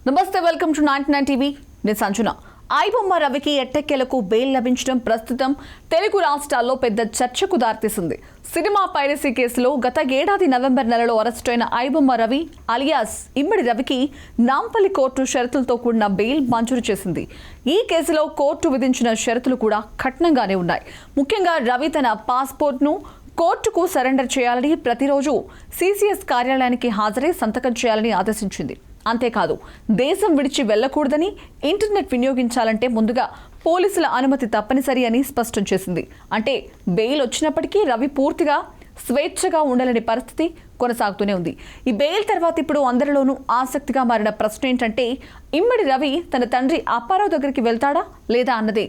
నమస్తే, welcome to 99 TV. నేను సంజన. ఐబొమ్మ రవికి ఎట్టకేలకు బెయిల్ లభించడం ప్రస్తుతం తెలుగు రాష్ట్రాల్లో పెద్ద చర్చకు దారితీసింది. సినిమా పైరసీ కేసులో గత ఏడాది నవంబర్ నెలలో అరెస్టైన ఐబొమ్మ రవి అలియాస్ ఇమ్మడి రవికి నాంపల్లి కోర్టు షరతులతో కూడిన బెయిల్ మంజూరు చేసింది. ఈ కేసులో కోర్టు విధించిన షరతులు కూడా కఠినంగానే ఉన్నాయి. ముఖ్యంగా రవి తన పాస్పోర్ట్ను కోర్టుకు సరెండర్ చేయాలని, ప్రతిరోజు సిసిఎస్ కార్యాలయానికి హాజరై సంతకం చేయాలని ఆదేశించింది. అంతేకాదు, దేశం విడిచి వెళ్లకూడదని, ఇంటర్నెట్ వినియోగించాలంటే ముందుగా పోలీసుల అనుమతి తప్పనిసరి అని స్పష్టం చేసింది. అంటే బెయిల్ వచ్చినప్పటికీ రవి పూర్తిగా స్వేచ్ఛగా ఉండాలనే పరిస్థితి కొనసాగుతూనే ఉంది. ఈ బెయిల్ తర్వాత ఇప్పుడు అందరిలోనూ ఆసక్తిగా మారిన ప్రశ్న ఏంటంటే, ఇమ్మడి రవి తన తండ్రి అప్పారావు దగ్గరికి వెళ్తాడా లేదా అన్నదే.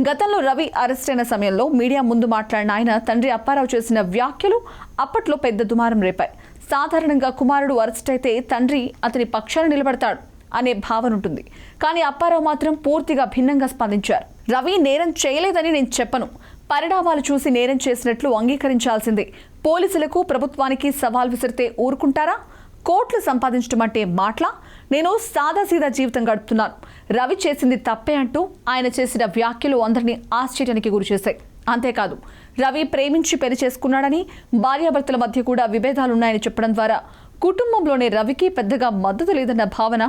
గతంలో రవి అరెస్ట్ అయిన సమయంలో మీడియా ముందు మాట్లాడిన ఆయన తండ్రి అప్పారావు చేసిన వ్యాఖ్యలు అప్పట్లో పెద్ద దుమారం రేపాయి. సాధారణంగా కుమారుడు అరెస్ట్ అయితే తండ్రి అతని పక్షాన నిలబడతాడు అనే భావన ఉంటుంది. కానీ అప్పారావు మాత్రం పూర్తిగా భిన్నంగా స్పందించారు. రవి నేరం చేయలేదని నేను చెప్పను, పరిణామాలు చూసి నేరం చేసినట్లు అంగీకరించాల్సిందే. పోలీసులకు, ప్రభుత్వానికి సవాల్ విసిరితే ఊరుకుంటారా? కోట్లు సంపాదించడం అంటే మాటలా? నేను సాదాసీదా జీవితం గడుపుతున్నాను, రవి చేసింది తప్పే అంటూ ఆయన చేసిన వ్యాఖ్యలు అందరినీ ఆశ్చర్యానికి గురిచేశాయి. అంతేకాదు, రవి ప్రేమించి పెళ్లి చేసుకున్నాడని, భార్యాభర్తల మధ్య కూడా విభేదాలున్నాయని చెప్పడం ద్వారా కుటుంబంలోనే రవికి పెద్దగా మద్దతు లేదన్న భావన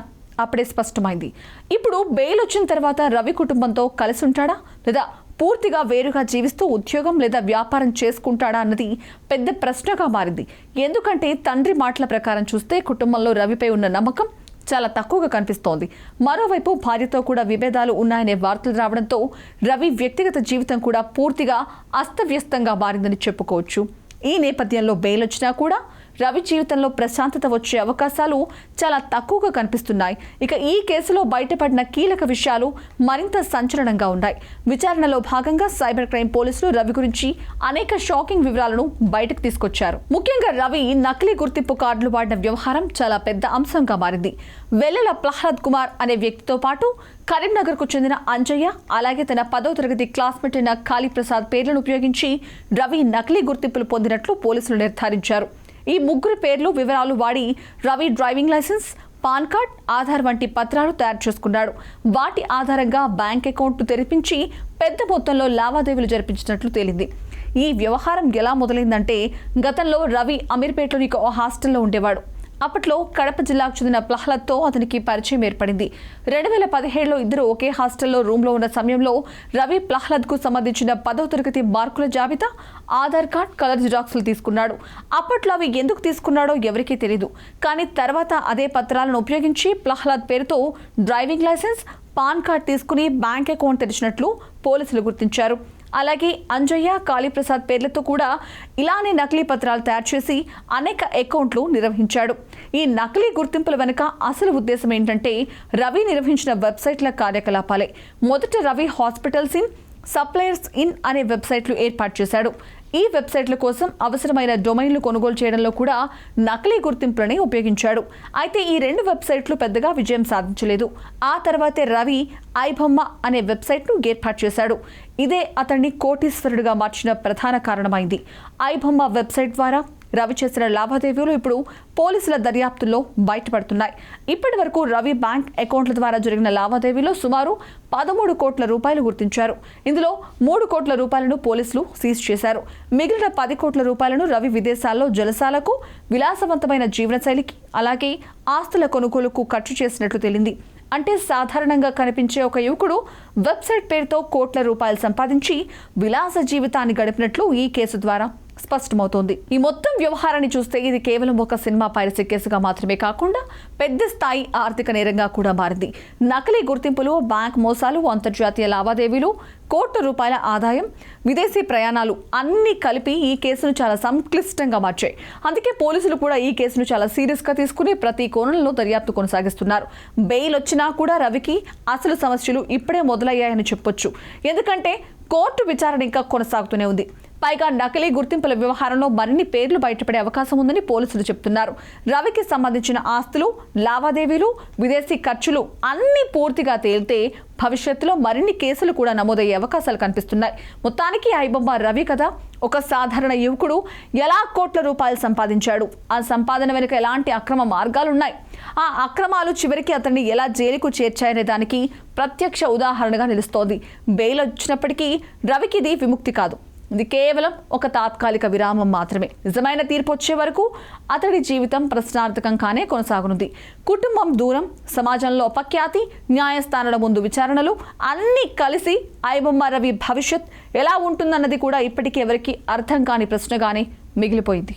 అప్పుడే స్పష్టమైంది. ఇప్పుడు బెయిల్ వచ్చిన తర్వాత రవి కుటుంబంతో కలిసి ఉంటాడా లేదా పూర్తిగా వేరుగా జీవిస్తూ ఉద్యోగం లేదా వ్యాపారం చేసుకుంటాడా అన్నది పెద్ద ప్రశ్నగా మారింది. ఎందుకంటే తండ్రి మాటల ప్రకారం చూస్తే కుటుంబంలో రవిపై ఉన్న నమ్మకం చాలా తక్కువగా కనిపిస్తోంది. మరోవైపు భార్యతో కూడా విభేదాలు ఉన్నాయనే వార్తలు రావడంతో రవి వ్యక్తిగత జీవితం కూడా పూర్తిగా అస్తవ్యస్తంగా మారిందని చెప్పుకోవచ్చు. ఈ నేపథ్యంలో బెయిల్ వచ్చినా కూడా రవి జీవితంలో ప్రశాంతత వచ్చే అవకాశాలు చాలా తక్కువగా కనిపిస్తున్నాయి. ఇక ఈ కేసులో బయటపడిన కీలక విషయాలు మరింత సంచలనంగా ఉన్నాయి. విచారణలో భాగంగా సైబర్ క్రైమ్ పోలీసులు రవి గురించి అనేక షాకింగ్ వివరాలను బయటకు తీసుకొచ్చారు. ముఖ్యంగా రవి నకిలీ గుర్తింపు కార్డులు వాడిన వ్యవహారం చాలా పెద్ద అంశంగా మారింది. వెల్లెల ప్రహ్లాద్ కుమార్ అనే వ్యక్తితో పాటు కరీంనగర్కు చెందిన అంజయ్య, అలాగే తన 10వ తరగతి క్లాస్మేట్ అయిన కాళీప్రసాద్ పేర్లను ఉపయోగించి రవి నకిలీ గుర్తింపులు పొందినట్లు పోలీసులు నిర్ధారించారు. ఈ ముగ్గురు పేర్లు, వివరాలు వాడి Ravi driving licence, PAN card, Aadhaar వంటి పత్రాలు తయారు చేసుకున్నాడు. వాటి ఆధారంగా బ్యాంక్ అకౌంట్లు తెరిపించి పెద్ద మొత్తంలో లావాదేవీలు జరిపించినట్లు తేలింది. ఈ వ్యవహారం ఎలా మొదలైందంటే, గతంలో రవి అమీర్పేటలోని ఒక హాస్టల్లో ఉండేవాడు. అప్పట్లో కడప జిల్లాకు చెందిన ప్రహ్లాద్తో అతనికి పరిచయం ఏర్పడింది. 2017లో ఇద్దరు ఒకే హాస్టల్లో రూమ్లో ఉన్న సమయంలో రవి ప్రహ్లాద్కు సంబంధించిన 10వ తరగతి మార్కుల జాబితా, ఆధార్ కార్డ్, కలర్ జిరాక్స్లు తీసుకున్నాడు. అప్పట్లో అవి ఎందుకు తీసుకున్నాడో ఎవరికీ తెలియదు. కానీ తర్వాత అదే పత్రాలను ఉపయోగించి ప్రహ్లాద్ పేరుతో డ్రైవింగ్ లైసెన్స్, పాన్ కార్డ్ తీసుకుని బ్యాంక్ అకౌంట్ తెరిచినట్లు పోలీసులు గుర్తించారు. అలాగే అంజయ్య, కాళీప్రసాద్ పేర్లతో కూడా ఇలానే నకిలీ పత్రాలు తయారు చేసి అనేక అకౌంట్లు నిర్వహించాడు. ఈ నకిలీ గుర్తింపుల వెనుక అసలు ఉద్దేశం ఏంటంటే, రవి నిర్వహించిన వెబ్సైట్ల కార్యకలాపాలే. మొదట Ravi hospitals in, suppliers in అనే వెబ్సైట్లు ఏర్పాటు చేశాడు. ఈ వెబ్సైట్ల కోసం అవసరమైన డొమైన్లు కొనుగోలు చేయడంలో కూడా నకిలీ గుర్తింపులని ఉపయోగించాడు. అయితే ఈ 2 వెబ్సైట్లు పెద్దగా విజయం సాధించలేదు. ఆ తర్వాతే రవి ఐబొమ్మ అనే వెబ్సైట్ను ఏర్పాటు చేశాడు. ఇదే అతన్ని కోటీశ్వరుడిగా మార్చిన ప్రధాన కారణమైంది. ఐబొమ్మ వెబ్సైట్ ద్వారా రవి చేసిన లావాదేవీలు ఇప్పుడు పోలీసుల దర్యాప్తుల్లో బయటపడుతున్నాయి. ఇప్పటి వరకు రవి బ్యాంక్ అకౌంట్ల ద్వారా జరిగిన లావాదేవీలో సుమారు 13 కోట్ల రూపాయలు గుర్తించారు. ఇందులో 3 కోట్ల రూపాయలను పోలీసులు సీజ్ చేశారు. మిగిలిన 10 కోట్ల రూపాయలను రవి విదేశాల్లో జలసాలకు, విలాసవంతమైన జీవనశైలికి, అలాగే ఆస్తుల కొనుగోలుకు ఖర్చు చేసినట్లు తేలింది. అంటే సాధారణంగా కనిపించే ఒక యువకుడు వెబ్సైట్ పేరుతో కోట్ల రూపాయలు సంపాదించి విలాస జీవితాన్ని గడిపినట్లు ఈ కేసు ద్వారా స్పష్టమవుతోంది. ఈ మొత్తం వ్యవహారాన్ని చూస్తే ఇది కేవలం ఒక సినిమా పైరసీ కేసుగా మాత్రమే కాకుండా పెద్ద స్థాయి ఆర్థిక నేరంగా కూడా మారింది. నకిలీ గుర్తింపులు, బ్యాంక్ మోసాలు, అంతర్జాతీయ లావాదేవీలు, కోట్ల రూపాయల ఆదాయం, విదేశీ ప్రయాణాలు అన్నీ కలిపి ఈ కేసును చాలా సంక్లిష్టంగా మార్చాయి. అందుకే పోలీసులు కూడా ఈ కేసును చాలా సీరియస్గా తీసుకుని ప్రతి కోణంలో దర్యాప్తు కొనసాగిస్తున్నారు. బెయిల్ వచ్చినా కూడా రవికి అసలు సమస్యలు ఇప్పుడే మొదలయ్యాయని చెప్పొచ్చు. ఎందుకంటే కోర్టు విచారణ ఇంకా కొనసాగుతూనే ఉంది. పైగా నకిలీ గుర్తింపుల వ్యవహారంలో మరిన్ని పేర్లు బయటపడే అవకాశం ఉందని పోలీసులు చెబుతున్నారు. రవికి సంబంధించిన ఆస్తులు, లావాదేవీలు, విదేశీ ఖర్చులు అన్నీ పూర్తిగా తేలితే భవిష్యత్తులో మరిన్ని కేసులు కూడా నమోదయ్యే అవకాశాలు కనిపిస్తున్నాయి. మొత్తానికి ఐబొమ్మ రవి కదా, ఒక సాధారణ యువకుడు ఎలా కోట్ల రూపాయలు సంపాదించాడు, ఆ సంపాదన వెనుక ఎలాంటి అక్రమ మార్గాలున్నాయి, ఆ అక్రమాలు చివరికి అతన్ని ఎలా జైలుకు చేర్చాయనే దానికి ప్రత్యక్ష ఉదాహరణగా నిలుస్తోంది. బెయిల్ వచ్చినప్పటికీ రవికి ఇది విముక్తి కాదు. ఇది కేవలం ఒక తాత్కాలిక విరామం మాత్రమే. నిజమైన తీర్పు వచ్చే వరకు అతడి జీవితం ప్రశ్నార్థకంగానే కొనసాగనుంది. కుటుంబం దూరం, సమాజంలో అపఖ్యాతి, న్యాయస్థానాల ముందు విచారణలు అన్నీ కలిసి ఐబొమ్మ రవి భవిష్యత్ ఎలా ఉంటుందన్నది కూడా ఇప్పటికీ ఎవరికి అర్థం కాని ప్రశ్నగానే మిగిలిపోయింది.